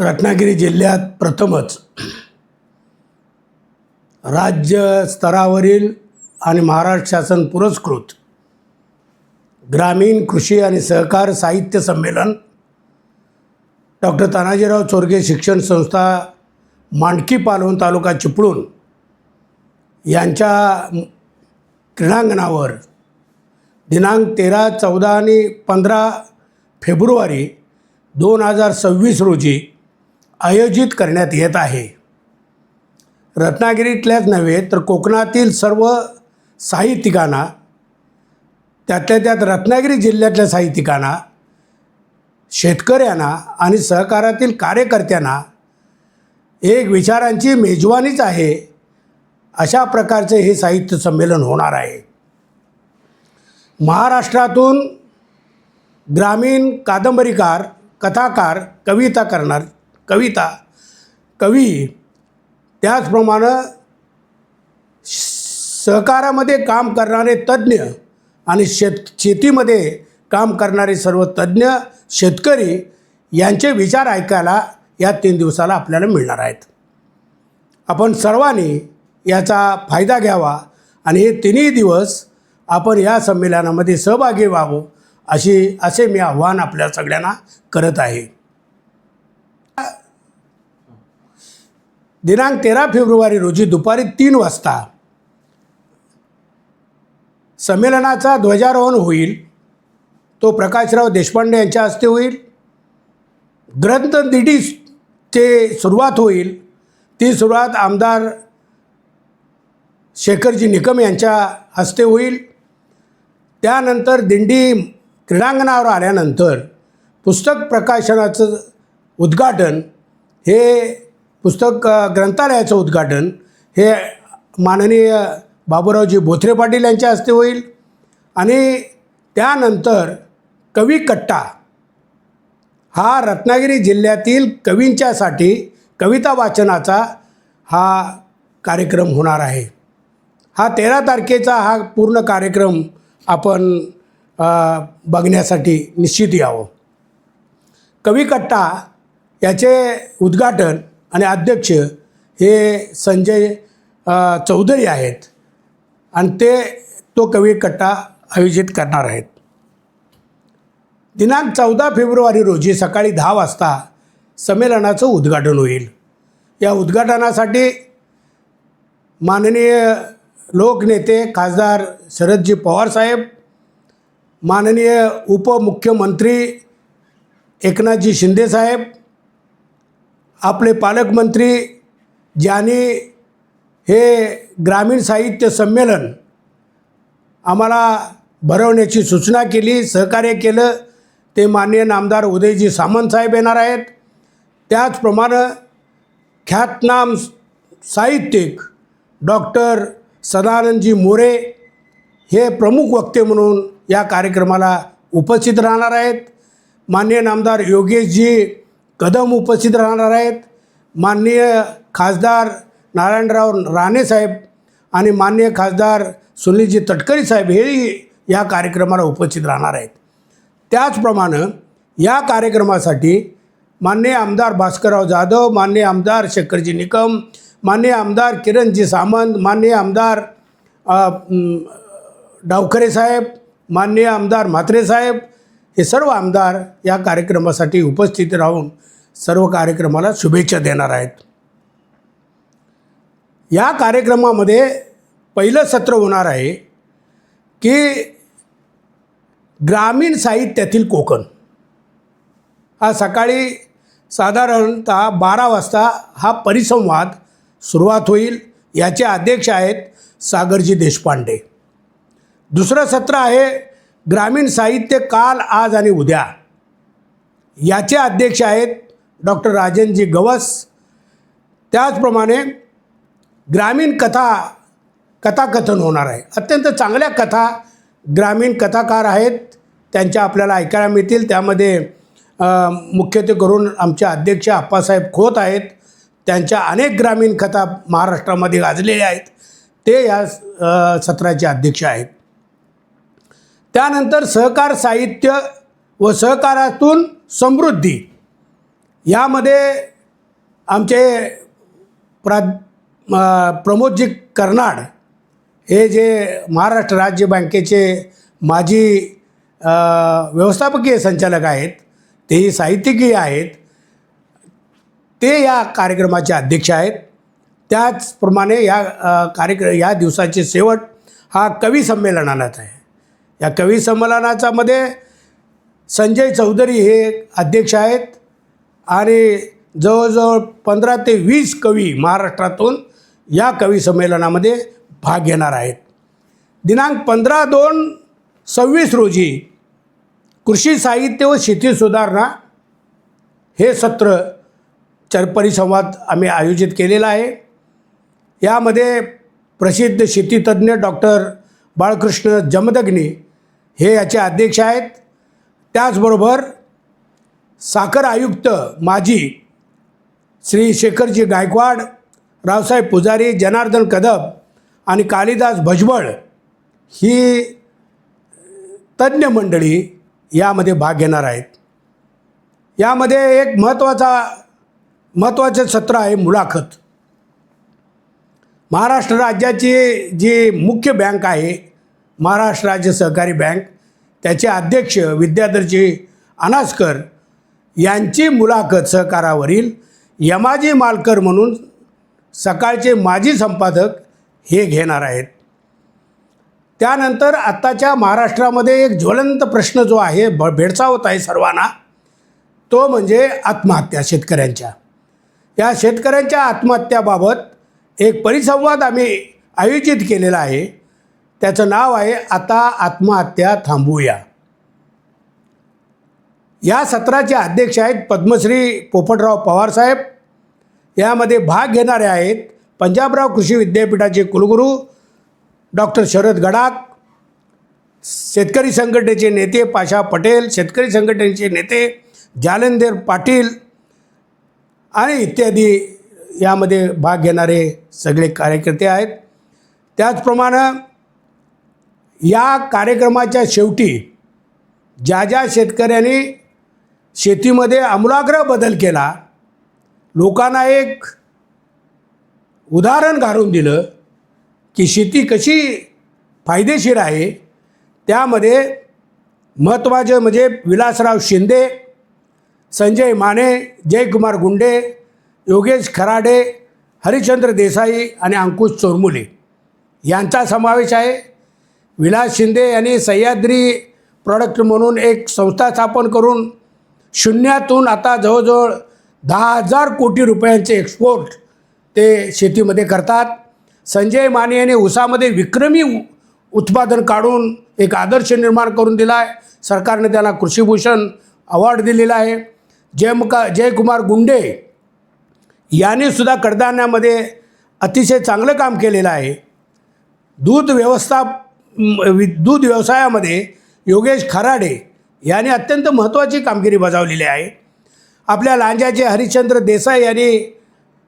रत्नागिरी जिल्ह्यात प्रथमच राज्य स्तरावरील आणि महाराष्ट्र शासन पुरस्कृत ग्रामीण कृषी आणि सहकार साहित्य संमेलन डॉक्टर तानाजीराव चोरगे शिक्षण संस्था मांडकी पालवण तालुका चिपळूण यांच्या क्रीडांगणावर दिनांक 13, 14 आणि 15 फेब्रुवारी 2026 रोजी आयोजित करण्यात येत आहे. रत्नागिरीतल्याच नव्हे तर कोकणातील सर्व साहित्यिकांना, त्यातल्या त्यात रत्नागिरी जिल्ह्यातल्या साहित्यिकांना, शेतकऱ्यांना आणि सहकारातील कार्यकर्त्यांना एक विचारांची मेजवानीच आहे. अशा प्रकारचे हे साहित्य संमेलन होणार आहे. महाराष्ट्रातून ग्रामीण कादंबरीकार, कथाकार, कवी, त्याचप्रमाणे सहकारामध्ये काम करणारे तज्ज्ञ आणि शेतीमध्ये काम करणारे सर्व तज्ज्ञ, शेतकरी यांचे विचार ऐकायला या 3 दिवसाला आपल्याला मिळणार आहेत. आपण सर्वांनी याचा फायदा घ्यावा आणि हे 3ही दिवस आपण या संमेलनामध्ये सहभागी व्हावं असे मी आव्हान आपल्या सगळ्यांना करत आहे. दिनांक 13 फेब्रुवारी रोजी दुपारी 3 वाजता संमेलनाचा ध्वजारोहण होईल. तो प्रकाशराव देशपांडे यांच्या हस्ते होईल. ग्रंथदिंडीची सुरुवात होईल. ती सुरुवात आमदार शेखरजी निकम यांच्या हस्ते होईल. त्यानंतर दिंडी क्रीडांगणावर आल्यानंतर पुस्तक प्रकाशनाचं उद्घाटन, हे पुस्तक ग्रंथालयाचं उद्घाटन हे माननीय बाबूरावजी बोथरे पाटील यांच्या हस्ते होईल. आणि त्यानंतर कवी कट्टा हा रत्नागिरी जिल्ह्यातील कवींच्यासाठी कविता वाचनाचा हा कार्यक्रम होणार आहे. हा 13 तारखेचा हा पूर्ण कार्यक्रम आपण बघण्यासाठी निश्चित यावं. कवी कट्टा याचे उद्घाटन आणि अध्यक्ष हे संजय चौधरी आहेत आणि तो कवी कट्टा आयोजित करणार आहेत. दिनांक 14 फेब्रुवारी रोजी सकाळी 10 वाजता संमेलनाचं उद्घाटन होईल. या उद्घाटनासाठी माननीय लोकनेते खासदार शरदजी पवार साहेब, माननीय उपमुख्यमंत्री एकनाथजी शिंदे साहेब, आपले पालकमंत्री ज्यांनी हे ग्रामीण साहित्य संमेलन आम्हाला भरवण्याची सूचना केली, सहकार्य केलं, ते माननीय नामदार उदयजी सामंत साहेब येणार आहेत. त्याचप्रमाणे ख्यातनाम साहित्यिक डॉक्टर सदानंदजी मोरे हे प्रमुख वक्ते म्हणून या कार्यक्रमाला उपस्थित राहणार आहेत. माननीय नामदार योगेशजी कदम उपस्थित राहणार आहेत. माननीय खासदार नारायणराव राणे साहेब आणि माननीय खासदार सुनीलजी तटकरे साहेब हेही या कार्यक्रमाला उपस्थित राहणार आहेत. त्याचप्रमाणे या कार्यक्रमासाठी माननीय आमदार भास्करराव जाधव, माननीय आमदार शेखरजी निकम, माननीय आमदार किरणजी सामंत, माननीय आमदार डावखरे साहेब, माननीय आमदार म्हात्रे साहेब हे सर्व आमदार या कार्यक्रमासाठी उपस्थित राहून सर्व कार्यक्रमाला शुभेच्छा देणार आहेत. या कार्यक्रमामध्ये पहिलं सत्र होणार आहे की ग्रामीण साहित्यातील कोकण. हा सकाळी साधारणतः 12 वाजता हा परिसंवाद सुरुवात होईल. याचे अध्यक्ष आहेत सागरजी देशपांडे. दुसरं सत्र आहे ग्रामीण साहित्य काल, आज आणि उद्या. याचे अध्यक्ष आहेत डॉक्टर राजनजी गवस. त्याचप्रमाणे ग्रामीण कथाकथन होणार आहे. अत्यंत चांगल्या कथा ग्रामीण कथाकार आहेत, त्यांच्या आपल्याला ऐकायला मिळतील. त्यामध्ये मुख्यत्वे करून आमचे अध्यक्ष आप्पासाहेब खोत आहेत. त्यांच्या अनेक ग्रामीण कथा महाराष्ट्रामध्ये गाजलेल्या आहेत. ते या सत्राचे अध्यक्ष आहेत. त्यानंतर सहकार साहित्य व सहकारातून समृद्धी यामध्ये आमचे प्रमोदजी कर्नाड हे जे महाराष्ट्र राज्य बँकेचे माजी व्यवस्थापकीय संचालक आहेत, तेही साहित्यिकी आहेत, ते या कार्यक्रमाचे अध्यक्ष आहेत. त्याचप्रमाणे या दिवसाचे शेवट हा कवी संमेलनाचा आहे. या कवी संमेलनाचा मध्ये संजय चौधरी हे अध्यक्ष आहेत आणि जवळजवळ 15 ते 20 कवी महाराष्ट्रातून या कवी संमेलनामध्ये भाग घेणार आहेत. दिनांक 15/2/26 रोजी कृषी साहित्य व शेती सुधारणा हे सत्र परिसंवाद आम्ही आयोजित केलेला आहे. यामध्ये प्रसिद्ध शेतीतज्ञ डॉक्टर बाळकृष्ण जमदग्नी हे याचे अध्यक्ष आहेत. त्याचबरोबर साखर आयुक्त माजी श्री शेखरजी गायकवाड, रावसाहेब पुजारी, जनार्दन कदम आणि कालिदास भुजबळ ही तज्ज्ञ मंडळी यामध्ये भाग घेणार आहेत. यामध्ये एक महत्त्वाचे सत्र आहे मुलाखत. महाराष्ट्र राज्याची जी मुख्य बँक आहे, महाराष्ट्र राज्य सहकारी बँक, त्याचे अध्यक्ष विद्याधरजी अनासकर यांची मुलाखत सहकारावरील यमाजी मालकर म्हणून सकाळचे माजी संपादक हे घेणार आहेत. त्यानंतर आत्ताच्या महाराष्ट्रामध्ये एक ज्वलंत प्रश्न जो आहे, भेडसावत आहे सर्वांना, तो म्हणजे आत्महत्या शेतकऱ्यांच्या. या शेतकऱ्यांच्या आत्महत्याबाबत एक परिसंवाद आम्ही आयोजित केलेला आहे. त्याचं नाव आहे आता आत्महत्या थांबवूया. या सत्राचे अध्यक्ष आहेत पद्मश्री पोपटराव पवारसाहेब. यामध्ये भाग घेणारे आहेत पंजाबराव कृषी विद्यापीठाचे कुलगुरू डॉक्टर शरद गडाख, शेतकरी संघटनेचे नेते पाशा पटेल, शेतकरी संघटनेचे नेते जालंधर पाटील आणि इत्यादी यामध्ये भाग घेणारे सगळे कार्यकर्ते आहेत. त्याचप्रमाणे या कार्यक्रमाच्या शेवटी ज्या शेतकऱ्यांनी शेतीमध्ये आमूलाग्र बदल केला, लोकांना एक उदाहरण घालून दिलं की शेती कशी फायदेशीर आहे, त्यामध्ये महत्त्वाचे म्हणजे विलासराव शिंदे, संजय माने, जयकुमार गुंडे, योगेश खराडे, हरिश्चंद्र देसाई आणि अंकुश चोरमुले यांचा समावेश आहे. विलास शिंदे यांनी सह्याद्री प्रॉडक्ट म्हणून एक संस्था स्थापन करून शून्यातून आता जवळजवळ 10,000 कोटी रुपयांचे एक्सपोर्ट ते शेतीमध्ये करतात. संजय माने यांनी ऊसामध्ये विक्रमी उत्पादन काढून एक आदर्श निर्माण करून दिला आहे. सरकारने त्याला कृषीभूषण अवॉर्ड दिलेला आहे. जयकुमार गुंडे यांनीसुद्धा कडधान्यामध्ये अतिशय चांगलं काम केलेलं आहे. दूध व्यवसायामध्ये योगेश खराडे यांनी अत्यंत महत्त्वाची कामगिरी बजावलेली आहे. आपल्या लांज्याचे हरिश्चंद्र देसाई यांनी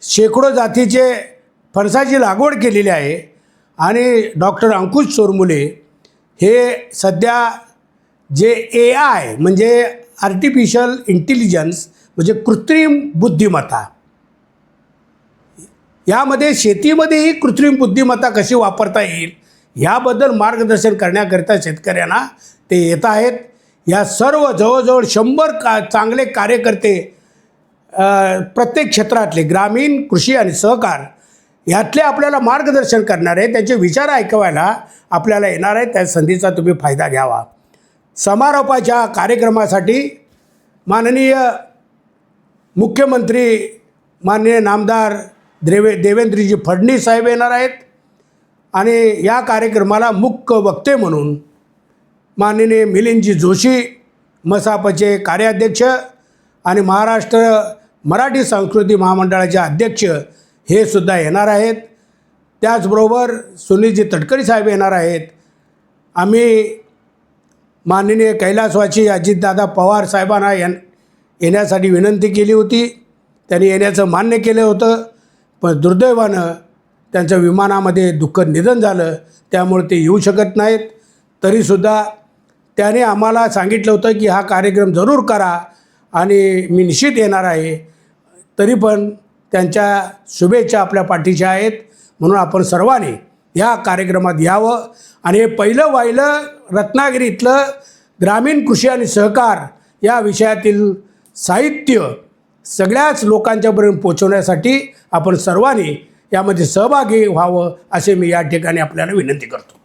शेकडो जातीचे फणसाची लागवड केलेली आहे. आणि डॉक्टर अंकुश चोरमुले हे सध्या जे AI म्हणजे आर्टिफिशियल इंटेलिजन्स म्हणजे कृत्रिम बुद्धिमत्ता, यामध्ये शेतीमध्येही कृत्रिम बुद्धिमत्ता कशी वापरता येईल याबद्दल मार्गदर्शन करण्याकरिता शेतकऱ्यांना ते येत आहेत. या सर्व जवळजवळ 100 चांगले कार्यकर्ते प्रत्येक क्षेत्रातले ग्रामीण, कृषी आणि सहकार यातले आपल्याला मार्गदर्शन करणार आहे. त्यांचे विचार ऐकवायला आपल्याला येणार आहे. त्या संधीचा तुम्ही फायदा घ्यावा. समारोपाच्या कार्यक्रमासाठी माननीय मुख्यमंत्री माननीय नामदार देवेंद्रजी फडणवीस साहेब येणार आहेत. आणि या कार्यक्रमाला मुख्य वक्ते म्हणून माननीय मिलिंदजी जोशी, मसापचे कार्याध्यक्ष आणि महाराष्ट्र मराठी संस्कृती महामंडळाचे अध्यक्ष हे सुद्धा येणार आहेत. त्याचबरोबर सुनीलजी तटकरी साहेब येणार आहेत. आम्ही माननीय कैलासवासी अजितदादा पवार साहेबांना येण्यासाठी विनंती केली होती. त्यांनी येण्याचं मान्य केलं होतं, पण दुर्दैवानं त्यांचं विमानामध्ये दुःखद निधन झालं, त्यामुळे ते येऊ शकत नाहीत. तरीसुद्धा त्याने आम्हाला सांगितलं होतं की हा कार्यक्रम जरूर करा आणि मी निश्चित येणार आहे. तरी पण त्यांच्या शुभेच्छा आपल्या पाठीच्या आहेत. म्हणून आपण सर्वांनी या कार्यक्रमात यावं आणि हे पहिलं वाहिलं रत्नागिरीतलं ग्रामीण कृषी आणि सहकार या विषयातील साहित्य सगळ्याच लोकांच्यापर्यंत पोहोचवण्यासाठी आपण सर्वांनी यामध्ये सहभागी व्हावं असे मी या ठिकाणी आपल्याला विनंती करतो.